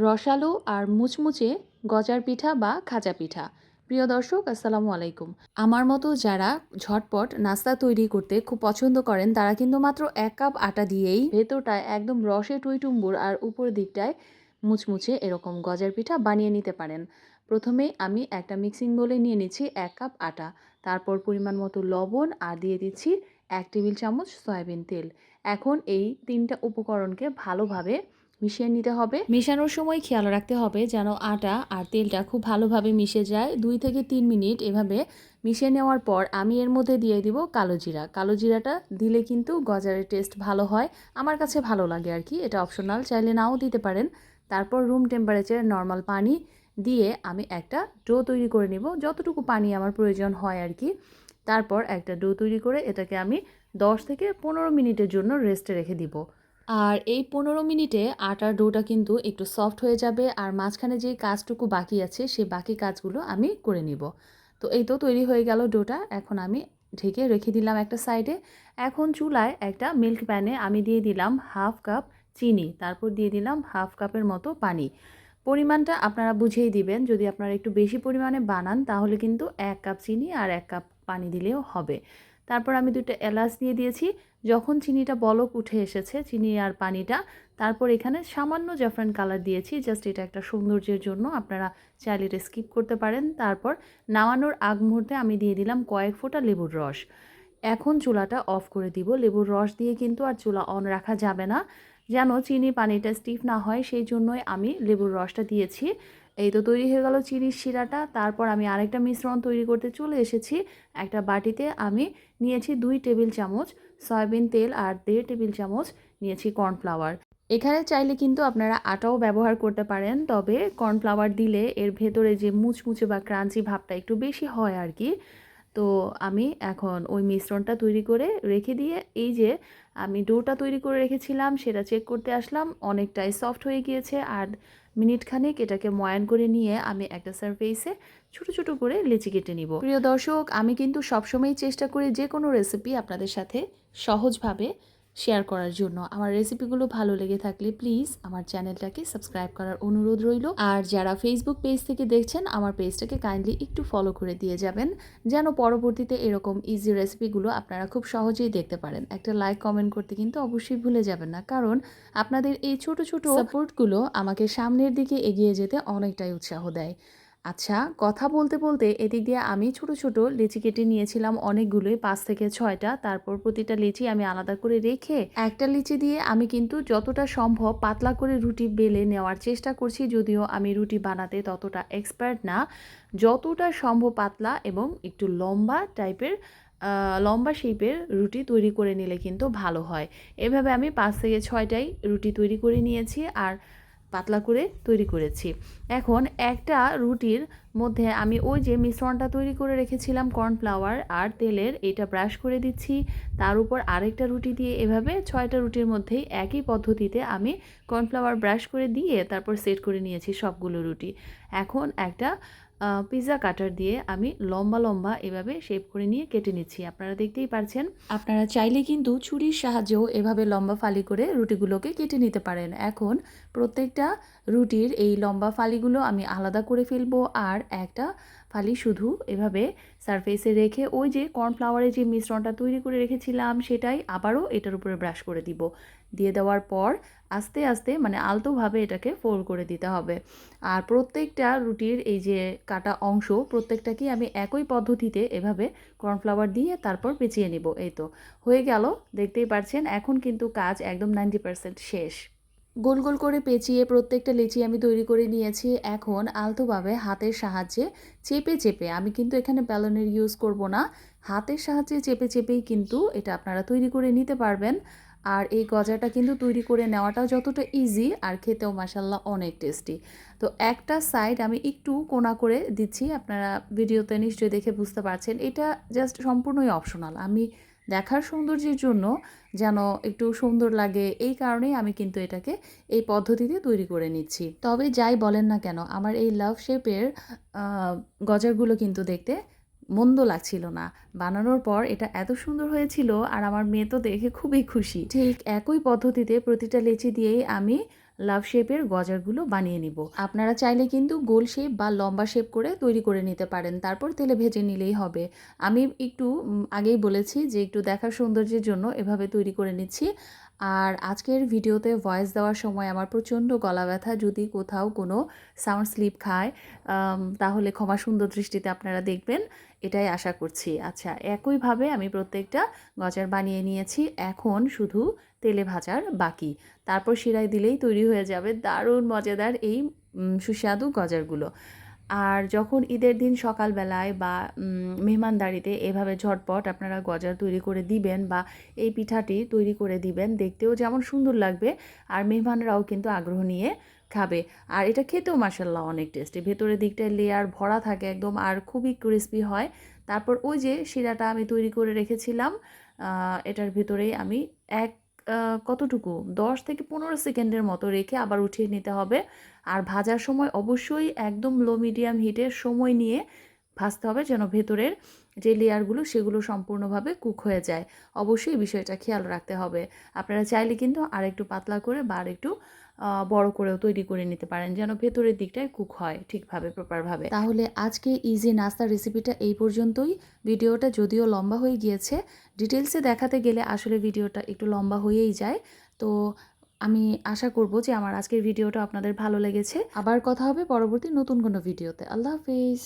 রসালো আর মুচমুচে গজার পিঠা বা খাজা পিঠা। প্রিয় দর্শক, আসসালামু আলাইকুম। আমার মতো যারা ঝটপট নাস্তা তৈরি করতে খুব পছন্দ করেন তারা কিন্তু মাত্র ১ কাপ আটা দিয়েই ভেতরটায় একদম রসে টইটুম্বুর আর উপরের দিকটায় মুচমুচে এরকম গজার পিঠা বানিয়ে নিতে পারেন। প্রথমেই আমি একটা মিক্সিং বোলে নিয়ে নিচ্ছি ১ কাপ আটা, তারপর পরিমাণ মতো লবণ আর দিয়ে দিচ্ছি ১ টেবিল চামচ সয়াবিন তেল। এখন এই ৩টা উপকরণকে ভালোভাবে মিশিয়ে নিতে হবে। মেশানোর সময় খেয়াল রাখতে হবে যেন আটা আর তেলটা খুব ভালোভাবে মিশে যায়। ২ থেকে ৩ মিনিট এভাবে মিশিয়ে নেওয়ার পর আমি এর মধ্যে দিয়ে দিব কালো জিরা। কালো জিরাটা দিলে কিন্তু গজারের টেস্ট ভালো হয়। আমার কাছে ভালো লাগে আর কি, এটা অপশনাল, চাইলে নাও দিতে পারেন। তারপর রুম টেম্পারেচারে নর্মাল পানি দিয়ে আমি একটা ডো তৈরি করে নিব, যতটুকু পানি আমার প্রয়োজন হয় আর কি। তারপর একটা ডো তৈরি করে এটাকে আমি ১০ থেকে ১৫ মিনিটের জন্য রেস্টে রেখে দিব। আর এই ১৫ মিনিটে আটার ডোটা কিন্তু একটু সফট হয়ে যাবে আর মাঝখানে যে কাজটুকু বাকি আছে সেই বাকি কাজগুলো আমি করে নিব। তো এই তো তৈরি হয়ে গেল ডোটা। এখন আমি ঢেকে রেখে দিলাম একটা সাইডে। এখন চুলায় একটা মিল্ক প্যানে আমি দিয়ে দিলাম 1/2 কাপ চিনি, তারপর দিয়ে দিলাম 1/2 কাপের মতো পানি। পরিমাণটা আপনারা বুঝেই দিবেন। যদি আপনারা একটু বেশি পরিমাণে বানান তাহলে কিন্তু ১ কাপ চিনি আর ১ কাপ পানি দিলেও হবে। তারপর আমি ২টা এলাচ দিয়ে দিয়েছি। যখন চিনিটা বলক উঠে এসেছে, চিনি আর পানিটা, তারপর এখানে সামান্য জাফরান কালার দিয়েছি, জাস্ট এটা একটা সৌন্দর্যের জন্য। আপনারা চাইলে এটা স্কিপ করতে পারেন। তারপর নামানোর আগ মুহূর্তে আমি দিয়ে দিলাম কয়েক ফোঁটা লেবুর রস। এখন চুলাটা অফ করে দিব। লেবুর রস দিয়ে কিন্তু আর চুলা অন রাখা যাবে না, যেন চিনি পানিটা স্টিফ না হয়, সেই জন্যই আমি লেবুর রসটা দিয়েছি। এই তো তৈরি হয়ে গেল চিনির শিরাটা। তারপর আমি আরেকটা মিশ্রণ তৈরি করতে চলে এসেছি। একটা বাটিতে আমি নিয়েছি ২ টেবিল চামচ সয়াবিন তেল আর ১.৫ টেবিল চামচ নিয়েছি কর্নফ্লাওয়ার। এখানে চাইলে কিন্তু আপনারা আটাও ব্যবহার করতে পারেন, তবে কর্নফ্লাওয়ার দিলে এর ভেতরে যে মুচমুচে বা ক্রাঞ্চি ভাবটা একটু বেশি হয় আর কি। তো আমি এখন ওই মিশ্রণটা তৈরি করে রেখে দিয়ে এই যে আমি ডোটা তৈরি করে রেখেছিলাম সেটা চেক করতে আসলাম, অনেকটাই সফট হয়ে গিয়েছে। আর মিনিট খানেক এটাকে ময়ান করে নিয়ে আমি একটা সারফেসে ছোট ছোট করে লেচি কেটে নিব। প্রিয় দর্শক, আমি কিন্তু সবসময় চেষ্টা করি যে কোনো রেসিপি আপনাদের সাথে সহজভাবে শেয়ার করার জন্য। আমার রেসিপিগুলো ভালো লেগে থাকলে প্লিজ আমার চ্যানেলটাকে সাবস্ক্রাইব করার অনুরোধ রইল। আর যারা ফেসবুক পেজ থেকে দেখছেন আমার পেজটাকে কাইন্ডলি একটু ফলো করে দিয়ে যাবেন, যেন পরবর্তীতে এরকম ইজি রেসিপিগুলো আপনারা খুব সহজেই দেখতে পারেন। একটা লাইক কমেন্ট করতে কিন্তু অবশ্যই ভুলে যাবেন না, কারণ আপনাদের এই ছোট ছোট সাপোর্টগুলো আমাকে সামনের দিকে এগিয়ে যেতে অনেকটাই উৎসাহ দেয়। আচ্ছা, কথা বলতে বলতে এদিক দিয়ে আমি ছোট ছোট লিচি কেটে নিয়েছিলাম অনেকগুলোই, ৫ থেকে ৬টা। তারপর প্রতিটা লিচি আমি আলাদা করে রেখে একটা লিচি দিয়ে আমি কিন্তু যতটা সম্ভব পাতলা করে রুটি বেলে নেওয়ার চেষ্টা করছি, যদিও আমি রুটি বানাতে ততটা এক্সপার্ট না। যতটা সম্ভব পাতলা এবং একটু লম্বা টাইপের লম্বা শেপের রুটি তৈরি করে নিলে কিন্তু ভালো হয়। এভাবে আমি ৫ থেকে ৬টাই রুটি তৈরি করে নিয়েছি আর পাতলা করে তৈরি করেছি। এখন একটা রুটির মধ্যে আমি ওই যে মিশ্রণটা তৈরি করে রেখেছিলাম কর্নফ্লাওয়ার আর তেলের, এটা ব্রাশ করে দিচ্ছি। তার উপর আরেকটা রুটি দিয়ে এভাবে ৬টা রুটির মধ্যেই একই পদ্ধতিতে আমি কর্নফ্লাওয়ার ব্রাশ করে দিয়ে তারপর সেট করে নিয়েছি সবগুলো রুটি। এখন একটা পিৎজা কাটার দিয়ে আমি লম্বা লম্বা এভাবে শেপ করে নিয়ে কেটে নিচ্ছি। আপনারা দেখতেই পারছেন। আপনারা চাইলে কিন্তু ছুরির সাহায্যেও এভাবে লম্বা ফালি করে রুটিগুলোকে কেটে নিতে পারেন। এখন প্রত্যেকটা রুটির এই লম্বা ফালিগুলো আমি আলাদা করে ফেলবো আর একটা ফালি শুধু এভাবে সারফেসে রেখে ওই যে কর্নফ্লাওয়ারের যে মিশ্রণটা তৈরি করে রেখেছিলাম সেটাই আবারও এটার উপরে ব্রাশ করে দিব। দিয়ে দেওয়ার পর আস্তে আস্তে মানে আলতোভাবে এটাকে ফোল্ড করে দিতে হবে। আর প্রত্যেকটা রুটির এই যে কাটা অংশ প্রত্যেকটাকেই আমি একই পদ্ধতিতে এভাবে কর্নফ্লাওয়ার দিয়ে তারপর পেঁচিয়ে নিব। এই তো হয়ে গেল, দেখতেই পাচ্ছেন। এখন কিন্তু কাজ একদম 90% শেষ। গোল গোল করে পেঁচিয়ে প্রত্যেকটা লিচি আমি তৈরি করে নিয়েছি। এখন আলতোভাবে হাতের সাহায্যে চেপে চেপে, আমি কিন্তু এখানে ব্যালনের ইউজ করব না, হাতের সাহায্যে চেপে চেপেই কিন্তু এটা আপনারা তৈরি করে নিতে পারবেন। আর এই গজাটা কিন্তু তৈরি করে নেওয়াটাও যতটা ইজি আর খেতেও মাশাল্লাহ অনেক টেস্টি। তো একটা সাইড আমি একটু কোনা করে দিচ্ছি, আপনারা ভিডিওতে নিশ্চয়ই দেখে বুঝতে পারছেন। এটা জাস্ট সম্পূর্ণই অপশনাল, আমি দেখার সৌন্দর্যের জন্য যেন একটু সুন্দর লাগে এই কারণেই আমি কিন্তু এটাকে এই পদ্ধতিতে তৈরি করে নিচ্ছি। তবে যাই বলেন না কেন, আমার এই লাভ শেপের গজারগুলো কিন্তু দেখতে মন্দ লাগছিল না। বানানোর পর এটা এত সুন্দর হয়েছিল আর আমার মেয়ে তো দেখে খুবই খুশি। ঠিক একই পদ্ধতিতে প্রতিটা লিচি দিয়েই আমি লাভ শেপের গজারগুলো বানিয়ে নিব। আপনারা চাইলে কিন্তু গোল শেপ বা লম্বা শেপ করে তৈরি করে নিতে পারেন, তারপর তেলে ভেজে নিলেই হবে। আমি একটু আগেই বলেছি যে একটু দেখার সৌন্দর্যের জন্য এভাবে তৈরি করে নিচ্ছি। আর আজকের ভিডিওতে ভয়েস দেওয়ার সময় আমার প্রচণ্ড গলা ব্যথা, যদি কোথাও কোনো সাউন্ড স্লিপ খায় তাহলে ক্ষমা সুন্দর দৃষ্টিতে আপনারা দেখবেন, এটাই আশা করছি। আচ্ছা, একইভাবে আমি প্রত্যেকটা গজার বানিয়ে নিয়েছি, এখন শুধু তেলে ভাজার বাকি। তারপর শিরায় দিলেই তৈরি হয়ে যাবে দারুণ মজাদার এই সুস্বাদু গজারগুলো। আর যখন ঈদের দিন সকালবেলায় বা মেহমানদারিতে এভাবে ঝটপট আপনারা গজা তৈরি করে দিবেন বা এই পিঠাটি তৈরি করে দিবেন, দেখতেও যেমন সুন্দর লাগবে আর মেহমানরাও কিন্তু আগ্রহ নিয়ে খাবে। আর এটা খেতেও মাশাআল্লাহ অনেক টেস্টি, ভেতরের দিকটায় লেয়ার ভরা থাকে একদম আর খুবই ক্রিস্পি হয়। তারপর ওই যে শিরাটা আমি তৈরি করে রেখেছিলাম, এটার ভেতরেই আমি এক কতটুকু 10 থেকে 15 সেকেন্ডের মতো রেখে আবার উঠিয়ে নিতে হবে। আর ভাজার সময় অবশ্যই একদম লো মিডিয়াম হিটে সময় নিয়ে ভাজতে হবে, যেন ভেতরের যে লেয়ারগুলো সেগুলো সম্পূর্ণভাবে কুক হয়ে যায়। অবশ্যই এই বিষয়টা খেয়াল রাখতে হবে। আপনারা চাইলে কিন্তু আরেকটু পাতলা করে বা আরেকটু বড় করেও তৈরি করে নিতে পারেন, যেন ভেতরের দিকটায় কুক হয় ঠিকভাবে, প্রপারভাবে। তাহলে আজকে ইজি নাস্তার রেসিপিটা এই পর্যন্তই। ভিডিওটা যদিও লম্বা হয়ে গিয়েছে, ডিটেলসে দেখাতে গেলে আসলে ভিডিওটা একটু লম্বা হয়েই যায়। তো আমি আশা করব যে আমার আজকের ভিডিওটা আপনাদের ভালো লেগেছে। আবার কথা হবে পরবর্তী নতুন কোনো ভিডিওতে। আল্লাহ হাফেজ।